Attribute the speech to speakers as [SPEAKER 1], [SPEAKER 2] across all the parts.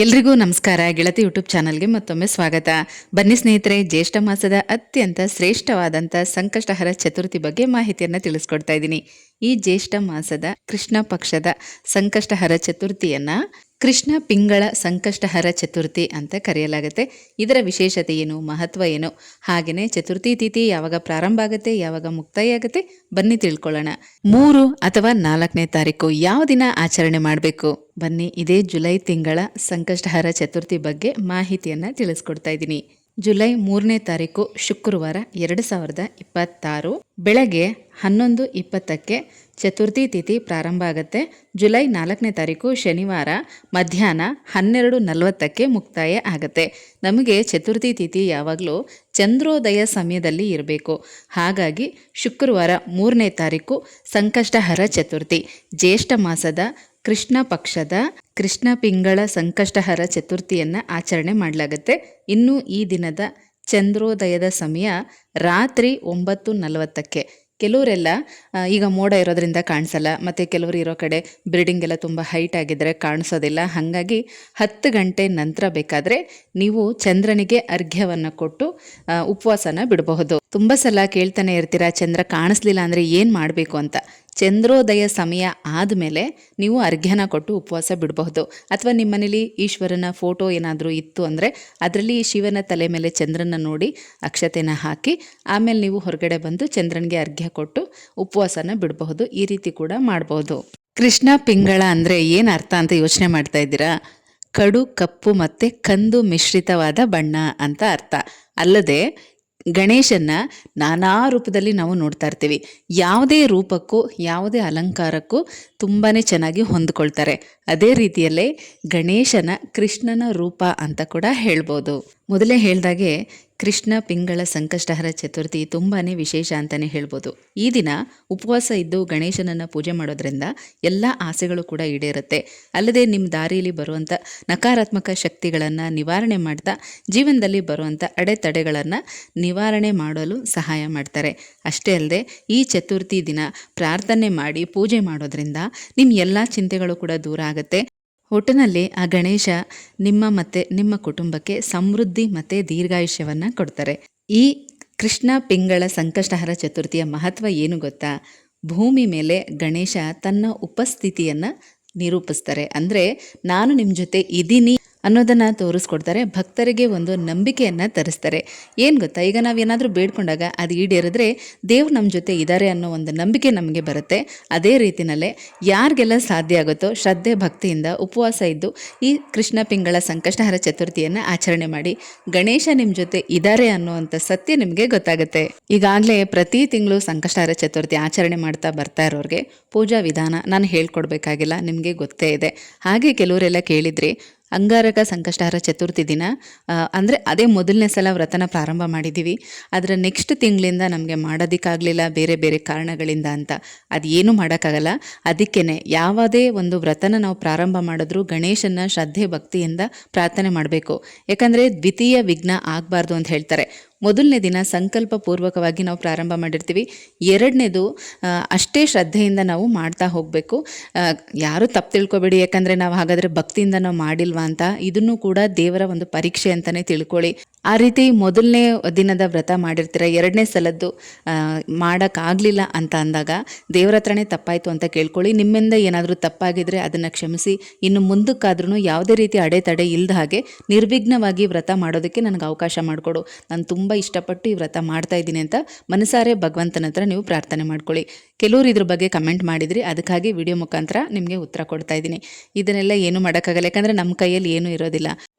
[SPEAKER 1] ಎಲ್ರಿಗೂ ನಮಸ್ಕಾರ. ಗೆಳತಿ ಯೂಟ್ಯೂಬ್ ಚಾನಲ್ಗೆ ಮತ್ತೊಮ್ಮೆ ಸ್ವಾಗತ. ಬನ್ನಿ ಸ್ನೇಹಿತರೆ, ಜ್ಯೇಷ್ಠ ಮಾಸದ ಅತ್ಯಂತ ಶ್ರೇಷ್ಠವಾದಂಥ ಸಂಕಷ್ಟಹರ ಚತುರ್ಥಿ ಬಗ್ಗೆ ಮಾಹಿತಿಯನ್ನು ತಿಳಿಸ್ಕೊಡ್ತಾ ಇದ್ದೀನಿ. ಈ ಜ್ಯೇಷ್ಠ ಮಾಸದ ಕೃಷ್ಣ ಪಕ್ಷದ ಸಂಕಷ್ಟಹರ ಚತುರ್ಥಿಯನ್ನ ಕೃಷ್ಣ ಪಿಂಗಳ ಸಂಕಷ್ಟಹರ ಚತುರ್ಥಿ ಅಂತ ಕರೆಯಲಾಗುತ್ತೆ. ಇದರ ವಿಶೇಷತೆ ಏನು, ಮಹತ್ವ ಏನು, ಹಾಗೆಯೇ ಚತುರ್ಥಿ ತಿಥಿ ಯಾವಾಗ ಪ್ರಾರಂಭ ಆಗುತ್ತೆ, ಯಾವಾಗ ಮುಕ್ತಾಯ ಆಗುತ್ತೆ, ಬನ್ನಿ ತಿಳ್ಕೊಳ್ಳೋಣ. 3 ಅಥವಾ 4ನೇ ತಾರೀಕು ಯಾವ ದಿನ ಆಚರಣೆ ಮಾಡಬೇಕು? ಬನ್ನಿ ಇದೇ ಜುಲೈ ತಿಂಗಳ ಸಂಕಷ್ಟಹರ ಚತುರ್ಥಿ ಬಗ್ಗೆ ಮಾಹಿತಿಯನ್ನು ತಿಳಿಸ್ಕೊಡ್ತಾ ಇದ್ದೀನಿ. ಜುಲೈ 3ನೇ ತಾರೀಕು ಶುಕ್ರವಾರ 2026 ಬೆಳಗ್ಗೆ 11:20ಕ್ಕೆ ಚತುರ್ಥಿ ತಿಥಿ ಪ್ರಾರಂಭ ಆಗುತ್ತೆ. ಜುಲೈ 4ನೇ ತಾರೀಕು ಶನಿವಾರ ಮಧ್ಯಾಹ್ನ 12:40ಕ್ಕೆ ಮುಕ್ತಾಯ ಆಗುತ್ತೆ. ನಮಗೆ ಚತುರ್ಥಿ ತಿಥಿ ಯಾವಾಗಲೂ ಚಂದ್ರೋದಯ ಸಮಯದಲ್ಲಿ ಇರಬೇಕು. ಹಾಗಾಗಿ ಶುಕ್ರವಾರ 3ನೇ ತಾರೀಕು ಸಂಕಷ್ಟಹರ ಚತುರ್ಥಿ, ಜ್ಯೇಷ್ಠ ಮಾಸದ ಕೃಷ್ಣ ಪಕ್ಷದ ಕೃಷ್ಣ ಪಿಂಗಳ ಸಂಕಷ್ಟಹರ ಚತುರ್ಥಿಯನ್ನು ಆಚರಣೆ ಮಾಡಲಾಗುತ್ತೆ. ಇನ್ನು ಈ ದಿನದ ಚಂದ್ರೋದಯದ ಸಮಯ ರಾತ್ರಿ 9:40ಕ್ಕೆ. ಕೆಲವರೆಲ್ಲ ಈಗ ಮೋಡ ಇರೋದ್ರಿಂದ ಕಾಣಿಸಲ್ಲ, ಮತ್ತು ಕೆಲವರು ಇರೋ ಕಡೆ ಬಿಲ್ಡಿಂಗ್ ಎಲ್ಲ ತುಂಬ ಹೈಟ್ ಆಗಿದ್ದರೆ ಕಾಣಿಸೋದಿಲ್ಲ. ಹಾಗಾಗಿ 10 ಗಂಟೆ ನಂತರ ಬೇಕಾದರೆ ನೀವು ಚಂದ್ರನಿಗೆ ಅರ್ಘ್ಯವನ್ನು ಕೊಟ್ಟು ಉಪವಾಸನ ಬಿಡಬಹುದು. ತುಂಬ ಸಲ ಕೇಳ್ತಾನೆ ಇರ್ತೀರಾ, ಚಂದ್ರ ಕಾಣಿಸ್ಲಿಲ್ಲ ಅಂದರೆ ಏನು ಮಾಡಬೇಕು ಅಂತ. ಚಂದ್ರೋದಯ ಸಮಯ ಆದಮೇಲೆ ನೀವು ಅರ್ಘ್ಯನ ಕೊಟ್ಟು ಉಪವಾಸ ಬಿಡಬಹುದು. ಅಥವಾ ನಿಮ್ಮ ಮನೇಲಿ ಈಶ್ವರನ ಫೋಟೋ ಏನಾದರೂ ಇತ್ತು ಅಂದರೆ ಅದರಲ್ಲಿ ಶಿವನ ತಲೆ ಮೇಲೆ ಚಂದ್ರನ ನೋಡಿ ಅಕ್ಷತೆನ ಹಾಕಿ ಆಮೇಲೆ ನೀವು ಹೊರಗಡೆ ಬಂದು ಚಂದ್ರನಿಗೆ ಅರ್ಘ್ಯ ಕೊಟ್ಟು ಉಪವಾಸನ ಬಿಡಬಹುದು. ಈ ರೀತಿ ಕೂಡ ಮಾಡಬಹುದು. ಕೃಷ್ಣ ಪಿಂಗಳ ಅಂದರೆ ಏನು ಅರ್ಥ ಅಂತ ಯೋಚನೆ ಮಾಡ್ತಾ ಇದ್ದೀರಾ? ಕಡು ಕಪ್ಪು ಮತ್ತು ಕಂದು ಮಿಶ್ರಿತವಾದ ಬಣ್ಣ ಅಂತ ಅರ್ಥ. ಅಲ್ಲದೆ ಗಣೇಶನ್ನ ನಾನಾ ರೂಪದಲ್ಲಿ ನಾವು ನೋಡ್ತಾ ಇರ್ತೀವಿ. ಯಾವುದೇ ರೂಪಕ್ಕೂ ಯಾವುದೇ ಅಲಂಕಾರಕ್ಕೂ ತುಂಬಾ ಚೆನ್ನಾಗಿ ಹೊಂದ್ಕೊಳ್ತಾರೆ. ಅದೇ ರೀತಿಯಲ್ಲೇ ಗಣೇಶನ ಕೃಷ್ಣನ ರೂಪ ಅಂತ ಕೂಡ ಹೇಳ್ಬೋದು. ಮೊದಲೇ ಹೇಳ್ದಾಗೆ ಕೃಷ್ಣ ಪಿಂಗಳ ಸಂಕಷ್ಟಹರ ಚತುರ್ಥಿ ತುಂಬಾ ವಿಶೇಷ ಅಂತಲೇ ಹೇಳ್ಬೋದು. ಈ ದಿನ ಉಪವಾಸ ಇದ್ದು ಗಣೇಶನನ್ನು ಪೂಜೆ ಮಾಡೋದ್ರಿಂದ ಎಲ್ಲ ಆಸೆಗಳು ಕೂಡ ಈಡೇರುತ್ತೆ. ಅಲ್ಲದೆ ನಿಮ್ಮ ದಾರಿಯಲ್ಲಿ ಬರುವಂಥ ನಕಾರಾತ್ಮಕ ಶಕ್ತಿಗಳನ್ನು ನಿವಾರಣೆ ಮಾಡ್ತಾ ಜೀವನದಲ್ಲಿ ಬರುವಂಥ ಅಡೆತಡೆಗಳನ್ನು ನಿವಾರಣೆ ಮಾಡಲು ಸಹಾಯ ಮಾಡ್ತಾರೆ. ಅಷ್ಟೇ ಅಲ್ಲದೆ ಈ ಚತುರ್ಥಿ ದಿನ ಪ್ರಾರ್ಥನೆ ಮಾಡಿ ಪೂಜೆ ಮಾಡೋದ್ರಿಂದ ನಿಮ್ಮ ಎಲ್ಲ ಚಿಂತೆಗಳು ಕೂಡ ದೂರ ಆಗುತ್ತೆ. ಒಟ್ಟಿನಲ್ಲಿ ಆ ಗಣೇಶ ನಿಮ್ಮ ಮತ್ತು ನಿಮ್ಮ ಕುಟುಂಬಕ್ಕೆ ಸಮೃದ್ಧಿ ಮತ್ತು ದೀರ್ಘಾಯುಷ್ಯವನ್ನು ಕೊಡ್ತಾರೆ. ಈ ಕೃಷ್ಣ ಪಿಂಗಳ ಸಂಕಷ್ಟಹರ ಚತುರ್ಥಿಯ ಮಹತ್ವ ಏನು ಗೊತ್ತಾ? ಭೂಮಿ ಮೇಲೆ ಗಣೇಶ ತನ್ನ ಉಪಸ್ಥಿತಿಯನ್ನು ನಿರೂಪಿಸ್ತಾರೆ. ಅಂದರೆ ನಾನು ನಿಮ್ಮ ಜೊತೆ ಇದ್ದೀನಿ ಅನ್ನೋದನ್ನು ತೋರಿಸ್ಕೊಡ್ತಾರೆ. ಭಕ್ತರಿಗೆ ಒಂದು ನಂಬಿಕೆಯನ್ನು ತರಿಸ್ತಾರೆ. ಏನು ಗೊತ್ತಾ, ಈಗ ನಾವೇನಾದರೂ ಬೇಡ್ಕೊಂಡಾಗ ಅದು ಈಡೇರಿದ್ರೆ ದೇವ್ರು ನಮ್ಮ ಜೊತೆ ಇದ್ದಾರೆ ಅನ್ನೋ ಒಂದು ನಂಬಿಕೆ ನಮಗೆ ಬರುತ್ತೆ. ಅದೇ ರೀತಿಯಲ್ಲೇ ಯಾರಿಗೆಲ್ಲ ಸಾಧ್ಯ ಆಗುತ್ತೋ ಶ್ರದ್ಧೆ ಭಕ್ತಿಯಿಂದ ಉಪವಾಸ ಇದ್ದು ಈ ಕೃಷ್ಣ ಪಿಂಗಳ ಸಂಕಷ್ಟಹರ ಚತುರ್ಥಿಯನ್ನು ಆಚರಣೆ ಮಾಡಿ. ಗಣೇಶ ನಿಮ್ಮ ಜೊತೆ ಇದ್ದಾರೆ ಅನ್ನೋವಂಥ ಸತ್ಯ ನಿಮಗೆ ಗೊತ್ತಾಗುತ್ತೆ. ಈಗಾಗಲೇ ಪ್ರತಿ ತಿಂಗಳು ಸಂಕಷ್ಟಹರ ಚತುರ್ಥಿ ಆಚರಣೆ ಮಾಡ್ತಾ ಬರ್ತಾ ಇರೋರಿಗೆ ಪೂಜಾ ವಿಧಾನ ನಾನು ಹೇಳ್ಕೊಡ್ಬೇಕಾಗಿಲ್ಲ, ನಿಮಗೆ ಗೊತ್ತೇ ಇದೆ. ಹಾಗೆ ಕೆಲವರೆಲ್ಲ ಕೇಳಿದ್ರಿ, ಅಂಗಾರಕ ಸಂಕಷ್ಟಹರ ಚತುರ್ಥಿ ದಿನ ಅಂದರೆ ಅದೇ ಮೊದಲನೇ ಸಲ ವ್ರತನ ಪ್ರಾರಂಭ ಮಾಡಿದ್ದೀವಿ, ಅದರ ನೆಕ್ಸ್ಟ್ ತಿಂಗಳಿಂದ ನಮಗೆ ಮಾಡೋದಕ್ಕಾಗಲಿಲ್ಲ ಬೇರೆ ಬೇರೆ ಕಾರಣಗಳಿಂದ ಅಂತ. ಅದು ಏನೂ ಮಾಡೋಕ್ಕಾಗಲ್ಲ. ಅದಕ್ಕೇ ಯಾವುದೇ ಒಂದು ವ್ರತನ ನಾವು ಪ್ರಾರಂಭ ಮಾಡಿದ್ರೂ ಗಣೇಶನ ಶ್ರದ್ಧೆ ಭಕ್ತಿಯಿಂದ ಪ್ರಾರ್ಥನೆ ಮಾಡಬೇಕು. ಯಾಕಂದರೆ ದ್ವಿತೀಯ ವಿಘ್ನ ಆಗಬಾರ್ದು ಅಂತ ಹೇಳ್ತಾರೆ. ಮೊದಲನೇ ದಿನ ಸಂಕಲ್ಪ ಪೂರ್ವಕವಾಗಿ ನಾವು ಪ್ರಾರಂಭ ಮಾಡಿರ್ತೀವಿ. ಎರಡನೇದು ಅಷ್ಟೇ ಶ್ರದ್ಧೆಯಿಂದ ನಾವು ಮಾಡ್ತಾ ಹೋಗಬೇಕು. ಯಾರೂ ತಪ್ಪು ತಿಳ್ಕೊಬೇಡಿ, ಯಾಕಂದರೆ ನಾವು ಹಾಗಾದರೆ ಭಕ್ತಿಯಿಂದ ನಾವು ಮಾಡಿಲ್ವಾ ಅಂತ. ಇದನ್ನು ಕೂಡ ದೇವರ ಒಂದು ಪರೀಕ್ಷೆ ಅಂತಲೇ ತಿಳ್ಕೊಳ್ಳಿ. ಆ ರೀತಿ ಮೊದಲನೇ ದಿನದ ವ್ರತ ಮಾಡಿರ್ತೀರ, ಎರಡನೇ ಸಲದ್ದು ಮಾಡೋಕ್ಕಾಗಲಿಲ್ಲ ಅಂತ ಅಂದಾಗ ದೇವರ ಹತ್ರನೇ ತಪ್ಪಾಯಿತು ಅಂತ ಕೇಳ್ಕೊಳ್ಳಿ. ನಿಮ್ಮಿಂದ ಏನಾದರೂ ತಪ್ಪಾಗಿದ್ದರೆ ಅದನ್ನು ಕ್ಷಮಿಸಿ. ಇನ್ನು ಮುಂದಕ್ಕಾದ್ರೂ ಯಾವುದೇ ರೀತಿ ಅಡೆತಡೆ ಇಲ್ಲದ ಹಾಗೆ ನಿರ್ವಿಘ್ನವಾಗಿ ವ್ರತ ಮಾಡೋದಕ್ಕೆ ನನಗೆ ಅವಕಾಶ ಮಾಡಿಕೊಡು, ನಾನು ತುಂಬ ಇಷ್ಟಪಟ್ಟು ಈ ವ್ರತ ಮಾಡ್ತಾ ಇದ್ದೀನಿ ಅಂತ ಮನಸಾರೆ ಭಗವಂತನ ಹತ್ರ ನೀವು ಪ್ರಾರ್ಥನೆ ಮಾಡ್ಕೊಳ್ಳಿ. ಕೆಲವರು ಇದ್ರ ಬಗ್ಗೆ ಕಮೆಂಟ್ ಮಾಡಿದ್ರಿ, ಅದಕ್ಕಾಗಿ ವಿಡಿಯೋ ಮುಖಾಂತರ ನಿಮಗೆ ಉತ್ತರ ಕೊಡ್ತಾ ಇದ್ದೀನಿ. ಇದನ್ನೆಲ್ಲ ಏನೂ ಮಾಡೋಕ್ಕಾಗಲ್ಲ, ಯಾಕಂದರೆ ನಮ್ಮ ಕೈಯಲ್ಲಿ ಏನೂ ಇರೋದಿಲ್ಲ.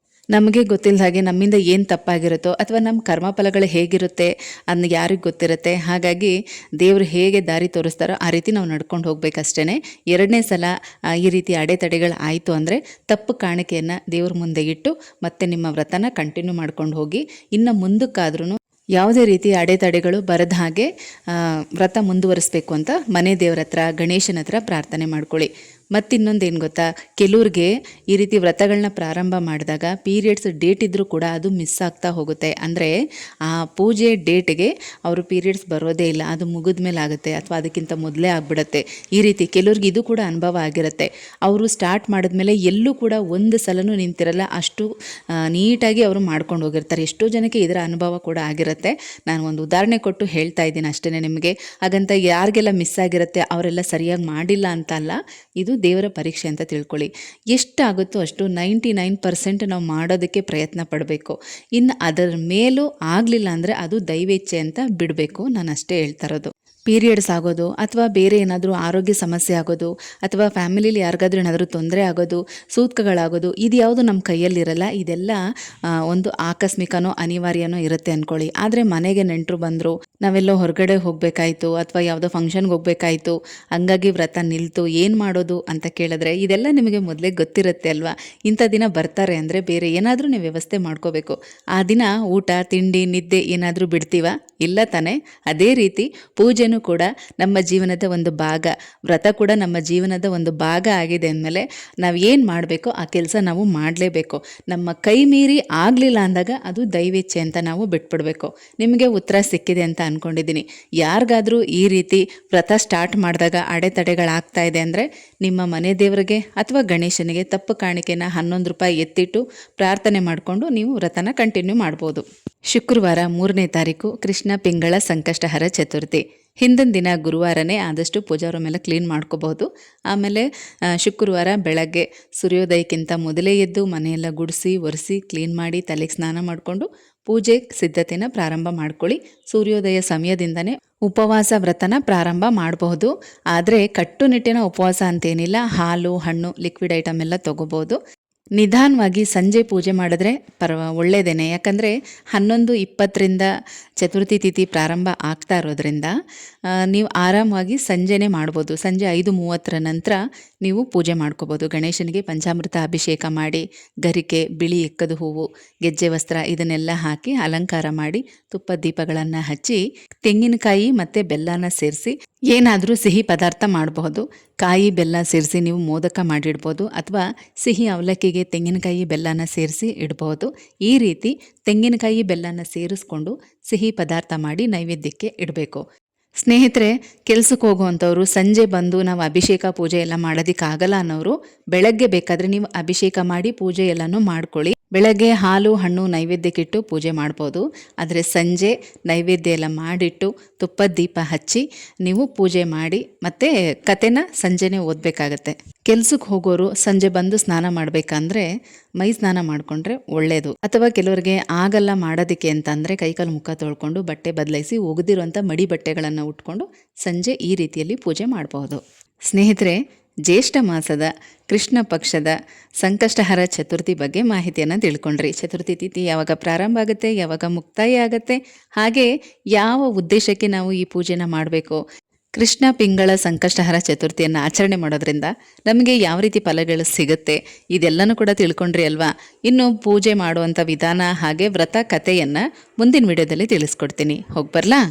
[SPEAKER 1] ನಮಗೆ ಗೊತ್ತಿಲ್ಲದ ಹಾಗೆ ನಮ್ಮಿಂದ ಏನು ತಪ್ಪಾಗಿರುತ್ತೋ ಅಥವಾ ನಮ್ಮ ಕರ್ಮಫಲಗಳು ಹೇಗಿರುತ್ತೆ ಅದನ್ನ ಯಾರಿಗೆ ಗೊತ್ತಿರುತ್ತೆ. ಹಾಗಾಗಿ ದೇವರು ಹೇಗೆ ದಾರಿ ತೋರಿಸ್ತಾರೋ ಆ ರೀತಿ ನಾವು ನಡ್ಕೊಂಡು ಹೋಗ್ಬೇಕಷ್ಟೇ. ಎರಡನೇ ಸಲ ಈ ರೀತಿ ಅಡೆತಡೆಗಳು ಆಯಿತು ಅಂದರೆ ತಪ್ಪು ಕಾಣಿಕೆಯನ್ನು ದೇವ್ರ ಮುಂದೆ ಇಟ್ಟು ಮತ್ತೆ ನಿಮ್ಮ ವ್ರತನ ಕಂಟಿನ್ಯೂ ಮಾಡ್ಕೊಂಡು ಹೋಗಿ. ಇನ್ನು ಮುಂದಕ್ಕಾದ್ರೂ ಯಾವುದೇ ರೀತಿ ಅಡೆತಡೆಗಳು ಬರದ ಹಾಗೆ ವ್ರತ ಮುಂದುವರಿಸಬೇಕು ಅಂತ ಮನೆ ದೇವರ ಹತ್ರ ಗಣೇಶನ ಹತ್ರ ಪ್ರಾರ್ಥನೆ ಮಾಡ್ಕೊಳ್ಳಿ. ಮತ್ತಿನ್ನೊಂದು ಏನು ಗೊತ್ತಾ, ಕೆಲವ್ರಿಗೆ ಈ ರೀತಿ ವ್ರತಗಳನ್ನ ಪ್ರಾರಂಭ ಮಾಡಿದಾಗ ಪೀರಿಯಡ್ಸ್ ಡೇಟ್ ಇದ್ದರೂ ಕೂಡ ಅದು ಮಿಸ್ ಆಗ್ತಾ ಹೋಗುತ್ತೆ. ಅಂದರೆ ಆ ಪೂಜೆ ಡೇಟ್ಗೆ ಅವರು ಪೀರಿಯಡ್ಸ್ ಬರೋದೇ ಇಲ್ಲ, ಅದು ಮುಗಿದ ಮೇಲೆ ಆಗುತ್ತೆ ಅಥವಾ ಅದಕ್ಕಿಂತ ಮೊದಲೇ ಆಗಿಬಿಡುತ್ತೆ. ಈ ರೀತಿ ಕೆಲವ್ರಿಗೆ ಇದು ಕೂಡ ಅನುಭವ ಆಗಿರುತ್ತೆ. ಅವರು ಸ್ಟಾರ್ಟ್ ಮಾಡಿದ್ಮೇಲೆ ಎಲ್ಲೂ ಕೂಡ ಒಂದು ಸಲನೂ ನಿಂತಿರಲ್ಲ, ಅಷ್ಟು ನೀಟಾಗಿ ಅವರು ಮಾಡ್ಕೊಂಡು ಹೋಗಿರ್ತಾರೆ. ಎಷ್ಟೋ ಜನಕ್ಕೆ ಇದರ ಅನುಭವ ಕೂಡ ಆಗಿರುತ್ತೆ. ನಾನು ಒಂದು ಉದಾಹರಣೆ ಕೊಟ್ಟು ಹೇಳ್ತಾ ಇದ್ದೀನಿ ಅಷ್ಟೇ ನಿಮಗೆ. ಹಾಗಂತ ಯಾರಿಗೆಲ್ಲ ಮಿಸ್ ಆಗಿರುತ್ತೆ ಅವರೆಲ್ಲ ಸರಿಯಾಗಿ ಮಾಡಿಲ್ಲ ಅಂತ ಅಲ್ಲ, ಇದು ದೇವರ ಪರೀಕ್ಷೆ ಅಂತ ತಿಳ್ಕೊಳ್ಳಿ. ಎಷ್ಟಾಗುತ್ತೋ ಅಷ್ಟು 99% ನಾವು ಮಾಡೋದಕ್ಕೆ ಪ್ರಯತ್ನ ಪಡಬೇಕು. ಇನ್ನು ಅದರ ಮೇಲೂ ಆಗಲಿಲ್ಲ ಅಂದರೆ ಅದು ದೈವೇಚ್ಛೆ ಅಂತ ಬಿಡಬೇಕು. ನಾನು ಅಷ್ಟೇ ಹೇಳ್ತಾ ಇರೋದು. ಪೀರಿಯಡ್ಸ್ ಆಗೋದು ಅಥವಾ ಬೇರೆ ಏನಾದರೂ ಆರೋಗ್ಯ ಸಮಸ್ಯೆ ಆಗೋದು ಅಥವಾ ಫ್ಯಾಮಿಲಿಲಿ ಯಾರಿಗಾದ್ರೂ ಏನಾದರೂ ತೊಂದರೆ ಆಗೋದು, ಸೂತ್ಕಗಳಾಗೋದು, ಇದು ಯಾವುದು ನಮ್ಮ ಕೈಯಲ್ಲಿರಲ್ಲ. ಇದೆಲ್ಲ ಒಂದು ಆಕಸ್ಮಿಕನೋ ಅನಿವಾರ್ಯನೋ ಇರುತ್ತೆ ಅಂದ್ಕೊಳ್ಳಿ. ಆದರೆ ಮನೆಗೆ ನೆಂಟರು ಬಂದರು, ನಾವೆಲ್ಲೋ ಹೊರಗಡೆ ಹೋಗಬೇಕಾಯ್ತು ಅಥವಾ ಯಾವುದೋ ಫಂಕ್ಷನ್ಗೆ ಹೋಗಬೇಕಾಯ್ತು, ಹಂಗಾಗಿ ವ್ರತ ನಿಲ್ತು, ಏನು ಮಾಡೋದು ಅಂತ ಕೇಳಿದ್ರೆ ಇದೆಲ್ಲ ನಿಮಗೆ ಮೊದಲೇ ಗೊತ್ತಿರುತ್ತೆ ಅಲ್ವಾ. ಇಂಥ ದಿನ ಬರ್ತಾರೆ ಅಂದರೆ ಬೇರೆ ಏನಾದರೂ ನೀವು ವ್ಯವಸ್ಥೆ ಮಾಡ್ಕೋಬೇಕು. ಆ ದಿನ ಊಟ ತಿಂಡಿ ನಿದ್ದೆ ಏನಾದರೂ ಬಿಡ್ತೀವ? ಇಲ್ಲ ತಾನೆ. ಅದೇ ರೀತಿ ಪೂಜೆನೂ ಕೂಡ ನಮ್ಮ ಜೀವನದ ಒಂದು ಭಾಗ, ವ್ರತ ಕೂಡ ನಮ್ಮ ಜೀವನದ ಒಂದು ಭಾಗ ಆಗಿದೆ ಅಂದಮೇಲೆ ನಾವು ಏನು ಮಾಡಬೇಕೋ ಆ ಕೆಲಸ ನಾವು ಮಾಡಲೇಬೇಕು. ನಮ್ಮ ಕೈ ಮೀರಿ ಆಗಲಿಲ್ಲ ಅಂದಾಗ ಅದು ದೈವೇಚ್ಛೆ ಅಂತ ನಾವು ಬಿಟ್ಬಿಡ್ಬೇಕು. ನಿಮಗೆ ಉತ್ತರ ಸಿಕ್ಕಿದೆ ಅಂತ ಅಂದ್ಕೊಂಡಿದ್ದೀನಿ. ಯಾರಿಗಾದರೂ ಈ ರೀತಿ ವ್ರತ ಸ್ಟಾರ್ಟ್ ಮಾಡಿದಾಗ ಅಡೆತಡೆಗಳಾಗ್ತಾ ಇದೆ ಅಂದರೆ ನಿಮ್ಮ ಮನೆ ದೇವರಿಗೆ ಅಥವಾ ಗಣೇಶನಿಗೆ ತಪ್ಪು ಕಾಣಿಕೆನ 11 ರೂಪಾಯಿ ಎತ್ತಿಟ್ಟು ಪ್ರಾರ್ಥನೆ ಮಾಡಿಕೊಂಡು ನೀವು ವ್ರತನ ಕಂಟಿನ್ಯೂ ಮಾಡ್ಬೋದು. ಶುಕ್ರವಾರ 3ನೇ ತಾರೀಕು ಕೃಷ್ಣ ಪಿಂಗಳ ಸಂಕಷ್ಟಹರ ಚತುರ್ಥಿ. ಹಿಂದಿನ ದಿನ ಗುರುವಾರನೇ ಆದಷ್ಟು ಪೂಜಾ ರೂಮ್ ಎಲ್ಲ ಕ್ಲೀನ್ ಮಾಡ್ಕೋಬಹುದು. ಆಮೇಲೆ ಶುಕ್ರವಾರ ಬೆಳಗ್ಗೆ ಸೂರ್ಯೋದಯಕ್ಕಿಂತ ಮೊದಲೇ ಎದ್ದು ಮನೆಯೆಲ್ಲ ಗುಡಿಸಿ ಒರೆಸಿ ಕ್ಲೀನ್ ಮಾಡಿ ತಲೆಗೆ ಸ್ನಾನ ಮಾಡಿಕೊಂಡು ಪೂಜೆ ಸಿದ್ಧತೆನ ಪ್ರಾರಂಭ ಮಾಡ್ಕೊಳ್ಳಿ. ಸೂರ್ಯೋದಯ ಸಮಯದಿಂದನೇ ಉಪವಾಸ ವ್ರತನ ಪ್ರಾರಂಭ ಮಾಡಬಹುದು. ಆದರೆ ಕಟ್ಟುನಿಟ್ಟಿನ ಉಪವಾಸ ಅಂತೇನಿಲ್ಲ, ಹಾಲು ಹಣ್ಣು ಲಿಕ್ವಿಡ್ ಐಟಮ್ ಎಲ್ಲ ತೊಗೋಬೋದು. ನಿಧಾನವಾಗಿ ಸಂಜೆ ಪೂಜೆ ಮಾಡಿದ್ರೆ ಒಳ್ಳೆಯದೇನೆ. ಯಾಕಂದರೆ 11:20ರಿಂದ ಚತುರ್ಥಿ ತಿಥಿ ಪ್ರಾರಂಭ ಆಗ್ತಾ ಇರೋದ್ರಿಂದ ನೀವು ಆರಾಮವಾಗಿ ಸಂಜೆನೇ ಮಾಡ್ಬೋದು. ಸಂಜೆ 5:30ರ ನಂತರ ನೀವು ಪೂಜೆ ಮಾಡ್ಕೋಬೋದು. ಗಣೇಶನಿಗೆ ಪಂಚಾಮೃತ ಅಭಿಷೇಕ ಮಾಡಿ ಗರಿಕೆ, ಬಿಳಿ ಎಕ್ಕದ ಹೂವು, ಗೆಜ್ಜೆ ವಸ್ತ್ರ ಇದನ್ನೆಲ್ಲ ಹಾಕಿ ಅಲಂಕಾರ ಮಾಡಿ ತುಪ್ಪದ ದೀಪಗಳನ್ನು ಹಚ್ಚಿ ತೆಂಗಿನಕಾಯಿ ಮತ್ತು ಬೆಲ್ಲನ ಸೇರಿಸಿ ಏನಾದರೂ ಸಿಹಿ ಪದಾರ್ಥ ಮಾಡಬಹುದು. ಕಾಯಿ ಬೆಲ್ಲ ಸೇರಿಸಿ ನೀವು ಮೋದಕ ಮಾಡಿಡ್ಬೋದು ಅಥವಾ ಸಿಹಿ ಅವಲಕ್ಕಿಗೆ ತೆಂಗಿನಕಾಯಿ ಬೆಲ್ಲನ ಸೇರಿಸಿ ಇಡ್ಬೋದು. ಈ ರೀತಿ ತೆಂಗಿನಕಾಯಿ ಬೆಲ್ಲನ ಸೇರಿಸ್ಕೊಂಡು ಸಿಹಿ ಪದಾರ್ಥ ಮಾಡಿ ನೈವೇದ್ಯಕ್ಕೆ ಇಡಬೇಕು. ಸ್ನೇಹಿತರೆ, ಕೆಲ್ಸಕ್ಕೆ ಹೋಗುವಂಥವ್ರು ಸಂಜೆ ಬಂದು ನಾವು ಅಭಿಷೇಕ ಪೂಜೆ ಎಲ್ಲ ಮಾಡೋದಕ್ಕಾಗಲ್ಲ ಅನ್ನೋರು ಬೆಳಗ್ಗೆ ಬೇಕಾದರೆ ನೀವು ಅಭಿಷೇಕ ಮಾಡಿ ಪೂಜೆ ಎಲ್ಲನೂ ಮಾಡ್ಕೊಳ್ಳಿ. ಬೆಳಗ್ಗೆ ಹಾಲು ಹಣ್ಣು ನೈವೇದ್ಯಕ್ಕಿಟ್ಟು ಪೂಜೆ ಮಾಡ್ಬೋದು. ಆದರೆ ಸಂಜೆ ನೈವೇದ್ಯ ಎಲ್ಲ ಮಾಡಿಟ್ಟು ತುಪ್ಪದ ದೀಪ ಹಚ್ಚಿ ನೀವು ಪೂಜೆ ಮಾಡಿ ಮತ್ತು ಕತೆನ ಸಂಜೆನೇ ಓದಬೇಕಾಗತ್ತೆ. ಕೆಲ್ಸಕ್ಕೆ ಹೋಗೋರು ಸಂಜೆ ಬಂದು ಸ್ನಾನ ಮಾಡಬೇಕಂದ್ರೆ ಮೈ ಸ್ನಾನ ಮಾಡಿಕೊಂಡ್ರೆ ಒಳ್ಳೆಯದು. ಅಥವಾ ಕೆಲವರಿಗೆ ಆಗಲ್ಲ ಮಾಡೋದಕ್ಕೆ ಅಂತಂದರೆ ಕೈಕಾಲು ಮುಖ ತೊಳ್ಕೊಂಡು ಬಟ್ಟೆ ಬದಲಾಯಿಸಿ ಒಗೆದಿರುವಂಥ ಮಡಿ ಬಟ್ಟೆಗಳನ್ನು ಉಟ್ಕೊಂಡು ಸಂಜೆ ಈ ರೀತಿಯಲ್ಲಿ ಪೂಜೆ ಮಾಡಬಹುದು. ಸ್ನೇಹಿತರೆ, ಜ್ಯೇಷ್ಠ ಮಾಸದ ಕೃಷ್ಣ ಪಕ್ಷದ ಸಂಕಷ್ಟಹರ ಚತುರ್ಥಿ ಬಗ್ಗೆ ಮಾಹಿತಿಯನ್ನು ತಿಳ್ಕೊಂಡ್ರಿ. ಚತುರ್ಥಿ ತಿಥಿ ಯಾವಾಗ ಪ್ರಾರಂಭ ಆಗುತ್ತೆ, ಯಾವಾಗ ಮುಕ್ತಾಯ ಆಗುತ್ತೆ, ಹಾಗೆ ಯಾವ ಉದ್ದೇಶಕ್ಕೆ ನಾವು ಈ ಪೂಜೆನ ಮಾಡಬೇಕು, ಕೃಷ್ಣ ಪಿಂಗಳ ಸಂಕಷ್ಟಹರ ಚತುರ್ಥಿಯನ್ನು ಆಚರಣೆ ಮಾಡೋದ್ರಿಂದ ನಮಗೆ ಯಾವ ರೀತಿ ಫಲಗಳು ಸಿಗುತ್ತೆ, ಇದೆಲ್ಲನೂ ಕೂಡ ತಿಳ್ಕೊಂಡ್ರಿ ಅಲ್ವಾ. ಇನ್ನು ಪೂಜೆ ಮಾಡುವಂಥ ವಿಧಾನ ಹಾಗೆ ವ್ರತ ಕಥೆಯನ್ನು ಮುಂದಿನ ವಿಡಿಯೋದಲ್ಲಿ ತಿಳಿಸ್ಕೊಡ್ತೀನಿ. ಹೋಗಿ ಬರ್ಲಾ?